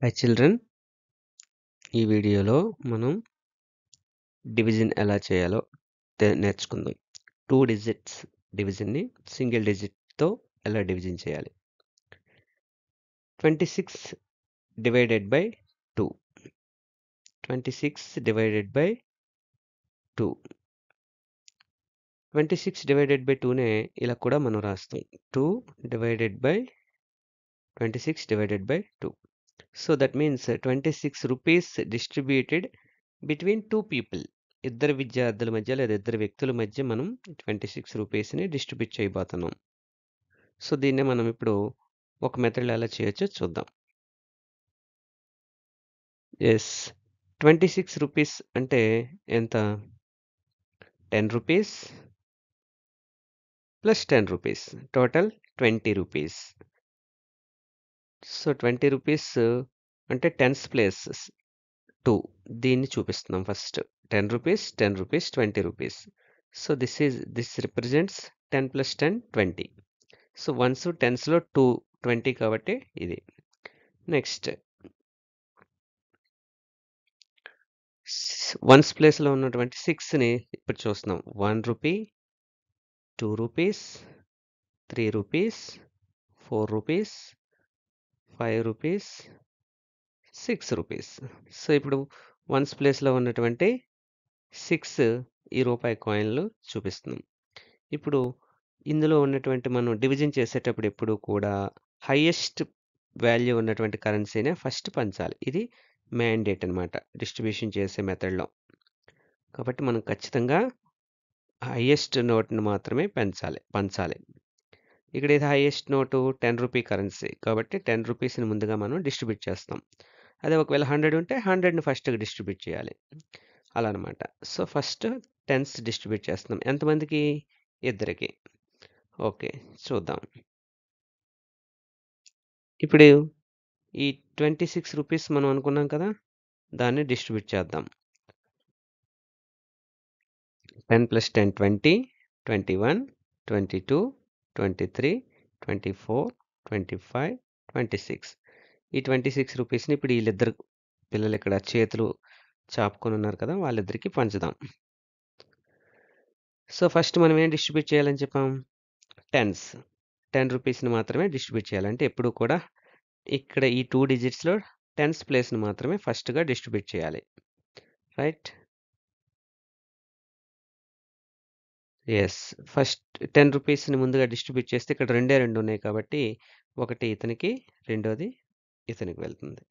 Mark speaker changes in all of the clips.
Speaker 1: High children, ఈ వీడియోలో మనం డివిజన్ ఎలా చేయాలో నేర్చుకుందాం. 2 డిజిట్స్ డివిజన్ని సింగిల్ డిజిట్తో ఎలా డివిజన్ చేయాలి. 26 divided by 2. 26 divided by 2. 26 divided by 2నే ఇలా కూడా మనం రాస్తాం. 2 divided by 26 divided by 2. So that means 26 rupees distributed between 2 people. ఇద్దరు విద్యార్థుల మధ్య లేదా ఇద్దరు వ్యక్తుల మధ్య మనం 26 రూపీస్ని డిస్ట్రిబ్యూట్ చేయబోతున్నాం. సో దీన్నే మనం ఇప్పుడు ఒక మెథడ్లో ఎలా చేయొచ్చో చూద్దాం. ఎస్, 26 రూపీస్ అంటే ఎంత? 10 rupees plus 10 rupees, total 20 rupees. So 20 rupees అంటే టెన్స్ ప్లేస్ 2 దీన్ని చూపిస్తున్నాం first. 10 rupees, 10 rupees, 20 rupees. So this represents 10 plus 10 20. So ones టెన్స్లో 2 20 కాబట్టి ఇది. నెక్స్ట్ వన్స్ ప్లేస్లో ఉన్నటువంటి 6ని ఇప్పుడు చూస్తున్నాం. 1 rupee, 2 rupees, 3 rupees, 4 rupees, 5 rupees, 6 rupees. So ఇప్పుడు వన్స్ ప్లేస్లో ఉన్నటువంటి 6 ఈ రూపాయి కాయిన్లు చూపిస్తున్నాం. ఇప్పుడు ఇందులో ఉన్నటువంటి మనం డివిజన్ చేసేటప్పుడు ఎప్పుడు కూడా హైయెస్ట్ వాల్యూ ఉన్నటువంటి కరెన్సీనే ఫస్ట్ పంచాలి. ఇది మ్యాండేట్ అనమాట డిస్ట్రిబ్యూషన్ చేసే మెథడ్లో. కాబట్టి మనం ఖచ్చితంగా హైయెస్ట్ నోట్ను మాత్రమే పంచాలి. ఇక్కడ ఇది హైయెస్ట్ నోటు 10 రూపీ కరెన్సీ కాబట్టి 10 రూపీస్ని ముందుగా మనం డిస్ట్రిబ్యూట్ చేస్తాం. అదే ఒకవేళ 100 ఉంటే 100ని ఫస్ట్గా డిస్ట్రిబ్యూట్ చేయాలి, అలా అనమాట. సో ఫస్ట్ టెన్స్ డిస్ట్రిబ్యూట్ చేస్తున్నాం. ఎంతమందికి? ఇద్దరికి. ఓకే, చూద్దాం. ఇప్పుడు ఈ 26 రూపీస్ మనం అనుకున్నాం కదా, దాన్ని డిస్ట్రిబ్యూట్ చేద్దాం. 10 ప్లస్ 10 20, 21, 22, 23, 24, 25, 26. ఈ 26 రూపీస్ని ఇప్పుడు వీళ్ళిద్దరు పిల్లలు ఇక్కడ చేతులు చాపుకొని ఉన్నారు కదా, వాళ్ళిద్దరికి పంచుదాం. సో ఫస్ట్ మనం ఏం డిస్ట్రిబ్యూట్ చేయాలని చెప్పాం? టెన్స్. 10 రూపీస్ని మాత్రమే డిస్ట్రిబ్యూట్ చేయాలంటే ఎప్పుడు కూడా ఇక్కడ ఈ 2 డిజిట్స్లో టెన్స్ ప్లేస్ని మాత్రమే ఫస్ట్గా డిస్ట్రిబ్యూట్ చేయాలి. రైట్? ఎస్, ఫస్ట్ 10 రూపీస్ని ముందుగా డిస్ట్రిబ్యూట్ చేస్తే ఇక్కడ రెండే రెండు ఉన్నాయి కాబట్టి ఒకటి ఇతనికి, రెండోది ఇతనికి వెళ్తుంది.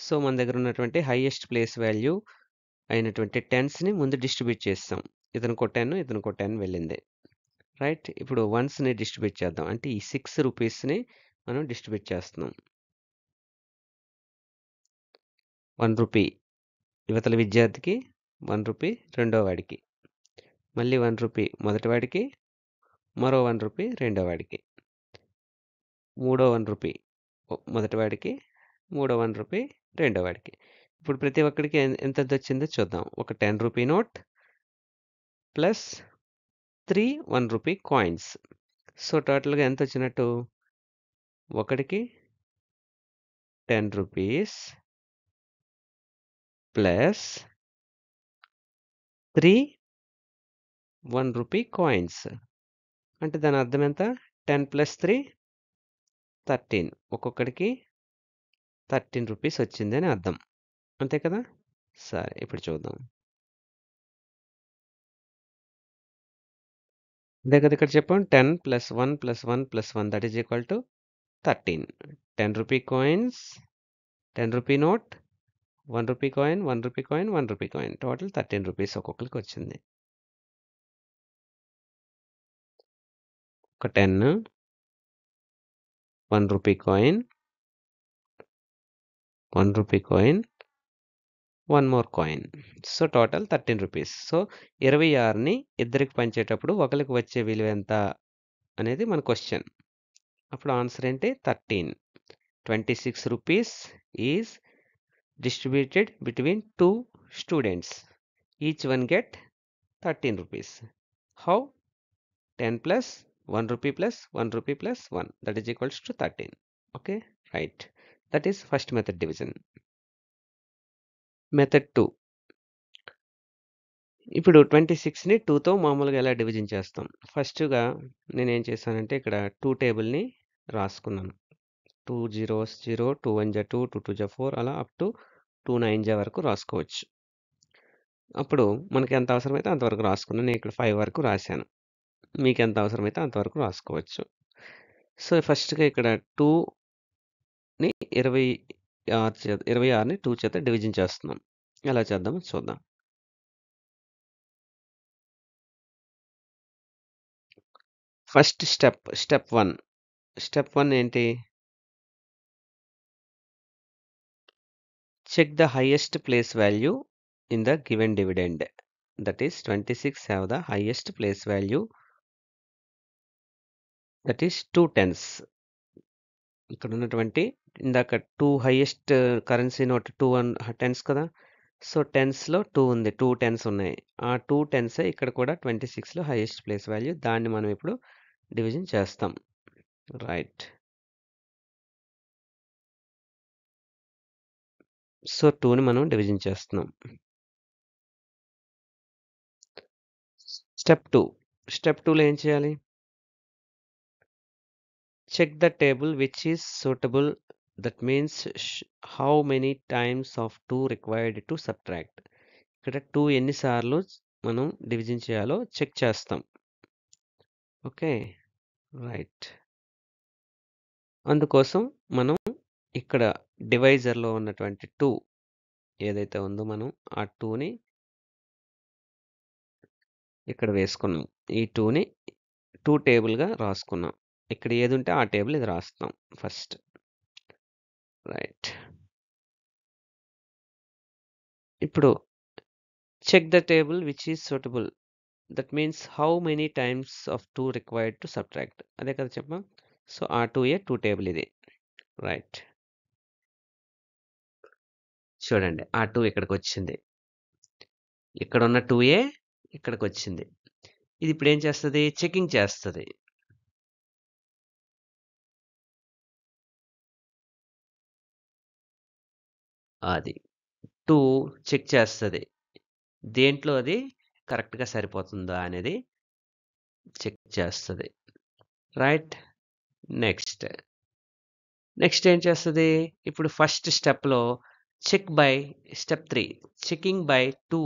Speaker 1: సో మన దగ్గర ఉన్నటువంటి హైయెస్ట్ ప్లేస్ వాల్యూ అయినటువంటి టెన్స్ని ముందు డిస్ట్రిబ్యూట్ చేస్తాం. ఇతనికి 10, ఇతనికి 10 వెళ్ళింది. రైట్? ఇప్పుడు వన్స్ని డిస్ట్రిబ్యూట్ చేద్దాం. అంటే ఈ 6 రూపీస్ని మనం డిస్ట్రిబ్యూట్ చేస్తున్నాం. 1 రూపీ యువతల విద్యార్థికి, 1 రూపీ రెండో వాడికి, మళ్ళీ 1 రూపీ మొదటి వాడికి, మరో 1 రూపీ రెండో వాడికి, మూడో 1 రూపీ మొదటి వాడికి, మూడో 1 రూపీ రెండో వాడికి. ఇప్పుడు ప్రతి ఒక్కడికి ఎంత వచ్చిందో చూద్దాం. ఒక 10 rupee note plus 3 1 rupee coins. So టోటల్గా ఎంత వచ్చినట్టు? ఒకడికి 10 రూపీస్ ప్లస్ 3 1 రూపీ కాయిన్స్. అంటే దాని అర్థం ఎంత? 10 ప్లస్ 3 13. ఒక్కొక్కడికి 13 రూపీస్ వచ్చింది అని అర్థం. అంతే కదా? సరే, ఇప్పుడు చూద్దాం. అదే కదా ఇక్కడ చెప్పాం. 10 plus 1 plus 1 plus 1 that is equal to 13. 10 rupee coins, 10 rupee note, 1 rupee coin, 1 rupee coin, 1 rupee coin. Total 13 rupees ఒక్కొక్కరికి వచ్చింది. ఒక 10, 1 rupee coin, 1 rupee coin, 1 more coin. So total 13 rupees. So 26ని ఇద్దరికి పంచేటప్పుడు ఒకరికి వచ్చే విలువ ఎంత అనేది మన క్వశ్చన్. అప్పుడు ఆన్సర్ ఏంటి? 13. 26 rupees is distributed between 2 students. Each one get 13 rupees. How? 10 plus 1 rupee plus 1 rupee plus 1. That is equals to 13. Okay, right. That is first method division. Method 2. ఇప్పుడు 26ని 2తో మామూలుగా ఎలా డివిజన్ చేస్తాం? ఫస్ట్‌గా నేనేం చేశానంటే ఇక్కడ 2 టేబుల్‌ని రాసుకున్నాను. 2 జీరోస్ 0, 2 1 జా 2, 2 2 జా 4 అలా అప్ టు 2 9 జా వరకు రాసుకోవచ్చు. అప్పుడు మనకి ఎంత అవసరమైతే అంతవరకు రాసుకున్నాను. నేను ఇక్కడ 5 వరకు రాశాను. మీకెంత అవసరమైతే అంతవరకు రాసుకోవచ్చు. సో, ఫస్ట్‌గా ఇక్కడ 2ని 26ని 2 చేత డివిజన్ చేస్తున్నాం. ఎలా చేద్దామో చూద్దాం. First step 1. స్టెప్ 1 ఏంటి? Check the highest place value in the given dividend. That is 26 have the highest place value. That is 2 tens. ఇక్కడ ఉన్నటువంటి ఇందాక 2 హైయెస్ట్ కరెన్సీ నోట్ 2 టెన్స్ కదా. సో, టెన్స్‌లో 2 ఉంది. 2 టెన్స్ ఉన్నాయి. ఆ 2 టెన్సే ఇక్కడ కూడా 26లో హైయెస్ట్ ప్లేస్ వాల్యూ. దాన్ని మనం ఇప్పుడు డివిజన్ చేస్తాం. రైట్. సో, 2ని మనం డివిజన్ చేస్తున్నాం. స్టెప్ 2. స్టెప్ 2లో ఏం చేయాలి? Check the table which is suitable. That means how many times of 2 required to subtract. ఇక్కడ 2 ఎన్నిసార్లు మనం డివిజన్ చేయాలో చెక్ చేస్తాం. ఓకే. రైట్. అందుకోసం మనం ఇక్కడ డివైజర్‌లో ఉన్నటువంటి 2 ఏదైతే ఉందో మనం ఆ 2ని ఇక్కడ వేసుకున్నాం. ఈ 2ని 2 టేబుల్‌గా రాసుకున్నాం. ఇక్కడ ఏదుంటే ఆ టేబుల్ ఇది రాస్తాం ఫస్ట్. రైట్. ఇప్పుడు check the table which is suitable. That means how many times of 2 required to subtract. అదే కదా చెప్పాం. సో, ఆ 2ఏ 2 టేబుల్ ఇది. రైట్. చూడండి. ఆ 2 ఇక్కడికొచ్చింది. ఇక్కడున్న 2ఏ ఇక్కడికొచ్చింది. ఇది ఇప్పుడేం చేస్తది? చెకింగ్ చేస్తది. అది. 2 చెక్ చేస్తది. దేంట్లో అది కరెక్ట్‌గా సరిపోతుందా అనేది చెక్ చేస్తది. రైట్. నెక్స్ట్. నెక్స్ట్ ఏం చేస్తది? ఇప్పుడు ఫస్ట్ స్టెప్‌లో step 3 checking by 2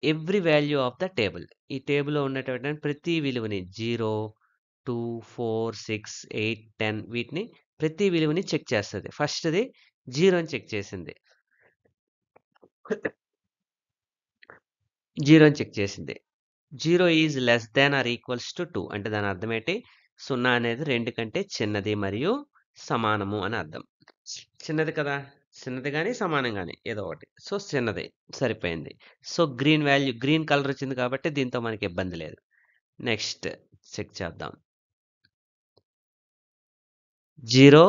Speaker 1: every value of the table. ఈ టేబుల్‌లో ఉన్నటువంటి ప్రతి విలువని 0, 2, 4, 6, 8, 10 వీటిని ప్రతి విలువని చెక్ చేస్తది. ఫస్ట్‌ది 0ని చెక్ చేసింది. 0ని చెక్ చేసింది. 0 is less than or equals to 2 అంటే దాని అర్థం ఏంటి? 0 అనేది 2 కంటే చిన్నది మరియు సమానము అని అర్థం. చిన్నది కదా! చిన్నది గాని, సమానం గాని ఏదో ఒకటి. సో, చిన్నది సరిపోయింది. సో, గ్రీన్ కలర్ వచ్చింది కాబట్టి దీంతో మనకి ఇబ్బంది లేదు. నెక్స్ట్ చెక్ చేద్దాం. 0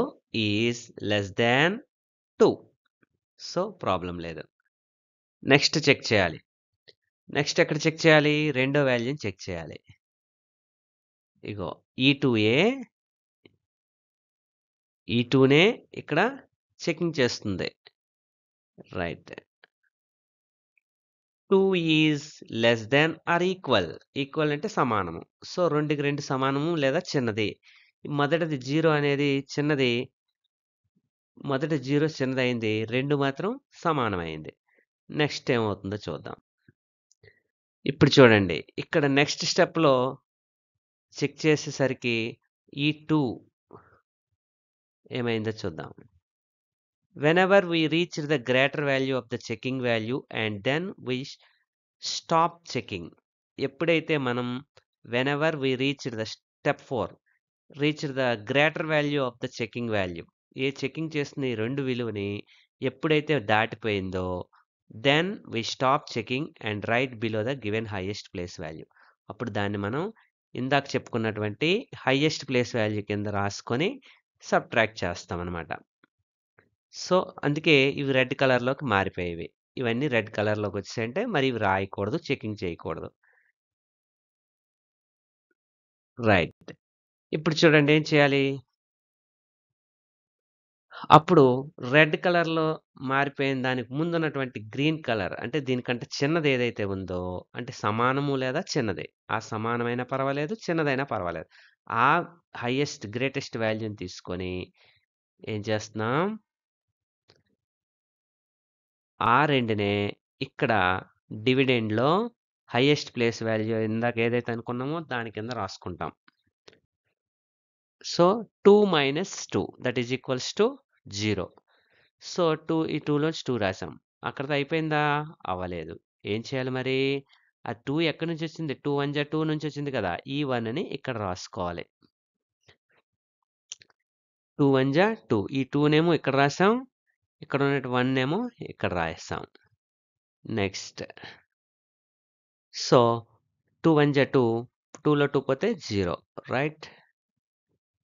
Speaker 1: is less than 2. So, problem లేదు. నెక్స్ట్ చెక్ చేయాలి. నెక్స్ట్ ఎక్కడ చెక్ చేయాలి? రెండో వాల్యూని చెక్ చేయాలి. ఇగో ఈ 2నే ఇక్కడ చెకింగ్ చేస్తుంది. Right. 2 is less than or equal. Equal అంటే సమానము. సో, 2కి 2 సమానము లేదా చిన్నది. మొదటిది 0 అనేది చిన్నది. మొదట 0 చిన్నదయింది. 2 మాత్రం సమానమైంది. నెక్స్ట్ ఏమవుతుందో చూద్దాం. ఇప్పుడు చూడండి. ఇక్కడ నెక్స్ట్ స్టెప్‌లో చెక్ చేసేసరికి ఈ 2 ఏమైందో చూద్దాం. Whenever we reach the greater value of the checking value and then we stop checking. ఎప్పుడైతే మనం whenever we reach the step 4 reach the greater value of the checking value. A checking చేస్తున్న ఈ 2 విలువని ఎప్పుడైతే దాటిపోయిందో then we stop checking and write below the given highest place value. అప్పుడు దాన్ని మనం ఇందాక చెప్పుకున్నటువంటి హైయెస్ట్ ప్లేస్ వాల్యూ కింద రాసుకొని సబ్ట్రాక్ట్ చేస్తామన్నమాట. సో, అందుకే ఇవి రెడ్ కలర్‌లోకి మారిపోయేవి. ఇవన్నీ రెడ్ కలర్‌లోకి వచ్చేసాయంటే మరి ఇవి రాయకూడదు, చెకింగ్ చేయకూడదు. రైట్. ఇప్పుడు చూడండి ఏం చేయాలి? అప్పుడు రెడ్ కలర్‌లో మారిపోయిన దానికి ముందున్నటువంటి గ్రీన్ కలర్ అంటే దీనికంటే చిన్నది ఏదైతే ఉందో అంటే సమానము లేదా చిన్నది. ఆ సమానమైనా పర్వాలేదు, చిన్నదైనా పర్వాలేదు. ఆ గ్రేటెస్ట్ వాల్యూని తీసుకొని ఏం చేస్తున్నాం? ఆ రెండునే ఇక్కడ డివిడెండ్‌లో హైయెస్ట్ ప్లేస్ వాల్యూ ఇందాక ఏదైతే అనుకున్నామో దాని కింద రాసుకుంటాం. So, 2 - 2 that is equals to 0. So, ఈ 2 లోంచి 2 రాసాం. అక్కడితో అయిపోయిందా? అవ్వలేదు. ఏం చేయాలి మరి? ఆ 2 ఎక్కడి నుంచొచ్చింది? 2 1 జా 2 నుంచొచ్చింది కదా! ఈ 1ని ఇక్కడ రాసుకోవాలి. 2 1 జా 2. ఈ 2 నేమో ఇక్కడ రాసాం. ఇక్కడ ఉన్నటి 1 నేమో ఇక్కడ రాసేసాం. నెక్స్ట్. సో, 2 1 జా 2. 2లో 2 పోతే 0 రైట్?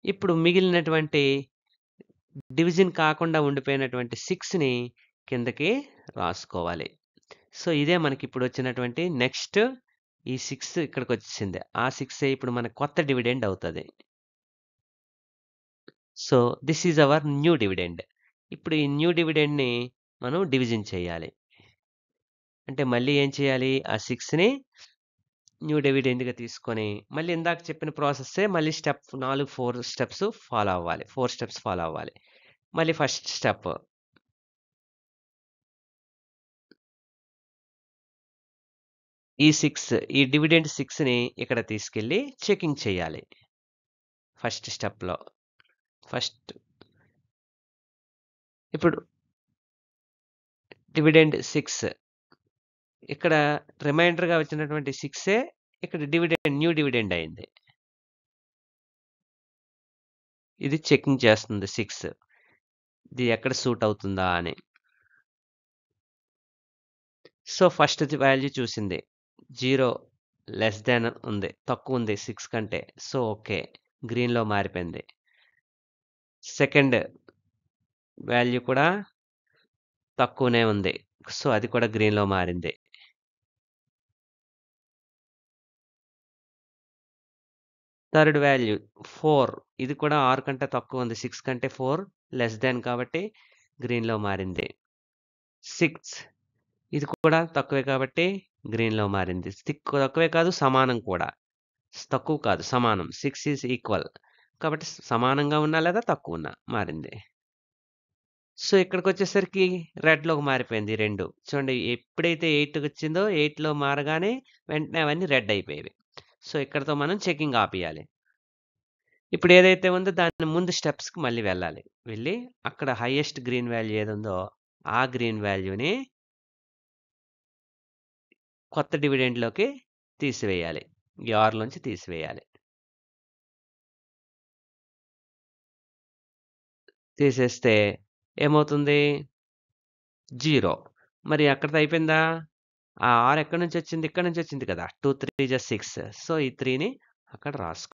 Speaker 1: ఇప్పుడు మిగిలినటువంటి డివిజన్ కాకుండా ఉండిపోయినటువంటి 6ని కిందకి రాసుకోవాలి. సో, ఇదే మనకిప్పుడు వచ్చినటువంటి నెక్స్ట్ ఈ 6 ఇక్కడికొచ్చేసింది. ఆ 6 ఇప్పుడు మనకు కొత్త డివిడెండ్ అవుతది. So, this is our new dividend. ఇప్పుడు ఈ న్యూ డివిడెండ్‌ని మనం డివిజన్ చేయాలి. అంటే మళ్ళీ ఏం చేయాలి? ఆ 6ని న్యూ డివిడెండ్‌గా తీసుకొని మళ్ళీ ఇందాక చెప్పిన ప్రాసెస్సే మళ్ళీ 4 స్టెప్స్ ఫాలో అవ్వాలి. 4 స్టెప్స్ ఫాలో అవ్వాలి. మళ్ళీ ఫస్ట్ స్టెప్ ఈ డివిడెండ్ 6ని ఇక్కడ తీసుకెళ్ళి చెకింగ్ చేయాలి. ఫస్ట్ స్టెప్‌లో. ఇప్పుడు డివిడెండ్ 6 ఇక్కడ రిమైండర్‌గా వచ్చినటువంటి 6ఏ ఇక్కడ న్యూ డివిడెండ్ అయింది. ఇది చెకింగ్ చేస్తుంది 6. ఇది ఎక్కడ సూట్ అవుతుందా అని. సో, ఫస్ట్‌ది వాల్యూ చూసింది. 0 లెస్ థాన్ ఉంది. తక్కువుంది 6 కంటే. So, okay. గ్రీన్‌లో మారిపోయింది. సెకండ్ వాల్యూ కూడా తక్కువనే ఉంది. సో, అది కూడా గ్రీన్‌లో మారింది. థర్డ్ వాల్యూ 4 ఇది కూడా 6 కంటే తక్కువ ఉంది. 6 కంటే 4 లెస్ థాన్ కాబట్టి గ్రీన్‌లో మారింది. 6 ఇది కూడా తక్కువే కాబట్టి గ్రీన్‌లో మారింది. తక్కువే కాదు సమానం కూడా. తక్కువ కాదు సమానం. 6 ఈజ్ ఈక్వల్. కాబట్టి సమానంగా ఉన్నా లేదా తక్కువున్నా మారింది. సో, ఇక్కడికొచ్చేసరికి రెడ్‌లోకి మారిపోయింది 2. చూడండి ఎప్పుడైతే 8 వచ్చిందో 8లో మారగానే వెంటనే అవన్నీ రెడ్ అయిపోయేవి. సో, ఇక్కడితో మనం చెకింగ్ ఆపేయాలి. ఇప్పుడు ఏదైతే ఉందో దాని ముందు స్టెప్స్‌కి మళ్ళీ వెళ్ళాలి. వెళ్ళి అక్కడ హైయెస్ట్ గ్రీన్ వాల్యూ ఏదుందో ఆ గ్రీన్ వాల్యూని కొత్త డివిడెండ్‌లోకి తీసివేయాలి. ఈ 6లోంచి తీసివేయాలి. తీసేస్తే ఏమవుతుంది? 0. మరి అక్కడితో అయిపోయిందా? ఆ 6 ఎక్కడి నుంచొచ్చింది? ఇక్కడి నుంచొచ్చింది కదా! 2 3 జా 6. సో, ఈ 3ని అక్కడ రాసుకో.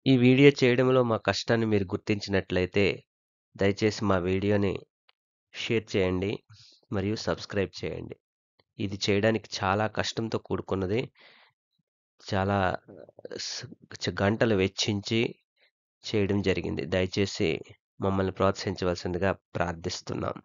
Speaker 1: ఈ వీడియో చేయడంలో మా కష్టాన్ని మీరు గుర్తించినట్లయితే దయచేసి మా వీడియోని షేర్ చేయండి మరియు సబ్స్క్రైబ్ చేయండి. ఇది చేయడానికి చాలా కష్టంతో కూడుకున్నది. చాలా స్ గంటలు వెచ్చించి చేయడం జరిగింది. దయచేసి మమ్మల్ని ప్రోత్సహించవలసిందిగా ప్రార్థిస్తున్నాం.